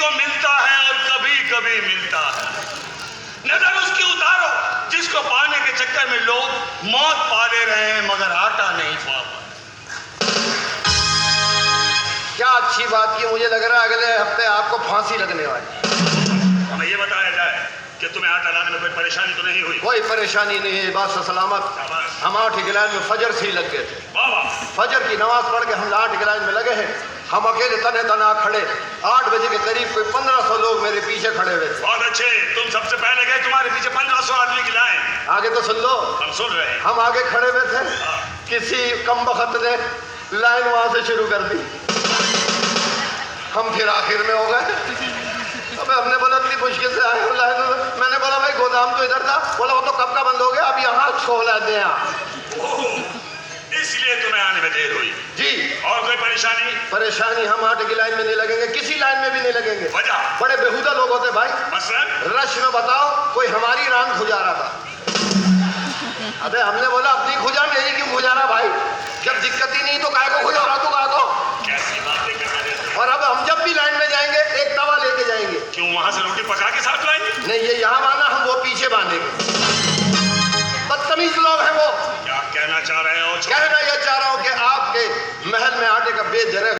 को मिलता है और कभी कभी मिलता है। नजर उसकी उतारो जिसको पाने के चक्कर में लोग मौत पा ले रहे हैं मगर आटा नहीं पा पाए। क्या अच्छी बात की, मुझे लग रहा है अगले हफ्ते आपको फांसी लगने वाली। हमें ये बताया जाए कि तुम्हें आटा लाने में कोई परेशानी तो नहीं हुई? कोई परेशानी नहीं है, बात सलामत। हम 8 की लाइन में फजर से ही लग गए थे। फजर की नमाज पढ़ के हम 8 की लाइन में लगे हैं। हम अकेले तने तना खड़े, 8 बजे के करीब कोई 1500 लोग मेरे पीछे खड़े हुए थे। बहुत अच्छे, तुम सबसे पहले गए, तुम्हारे पीछे 1500 आदमी की लाइन। आगे तो सुन लो। हम सुन रहे हैं। हम आगे खड़े हुए थे, किसी कमबख्त ने लाइन वहां से शुरू कर दी, हम फिर आखिर में हो गए। अब हमने बोला इतनी मुश्किल से आए हो लाइन में। मैंने बोला भाई गोदाम तो इधर था। बोला वो तो कब का बंद हो गया, अब यहाँ खोला दे इसलिए तुम्हें आने में देर हुई जी। और कोई परेशानी? परेशानी, हम 8 की लाइन में नहीं लगेंगे, किसी लाइन में भी नहीं लगेंगे। वजह? बड़े बेहुदा लोग होते भाई। मसलन? रश में बताओ कोई हमारी रान खुजा रहा था। अबे हमने बोला अपनी खुजा मेरी क्यों खुजा रहा भाई, जब दिक्कत ही नहीं तो काय को खुजा रहा, तो काय को। कैसी बातें कर रहे थे? और अब हम जब भी लाइन में जाएंगे एक तवा लेके जाएंगे। क्यों, वहां से रोटी पका के साथ लाएंगे? नहीं, ये यहाँ बांधा, हम वो पीछे बांधेंगे। बदतमीज लोग हैं वो। क्या कहना चाह रहे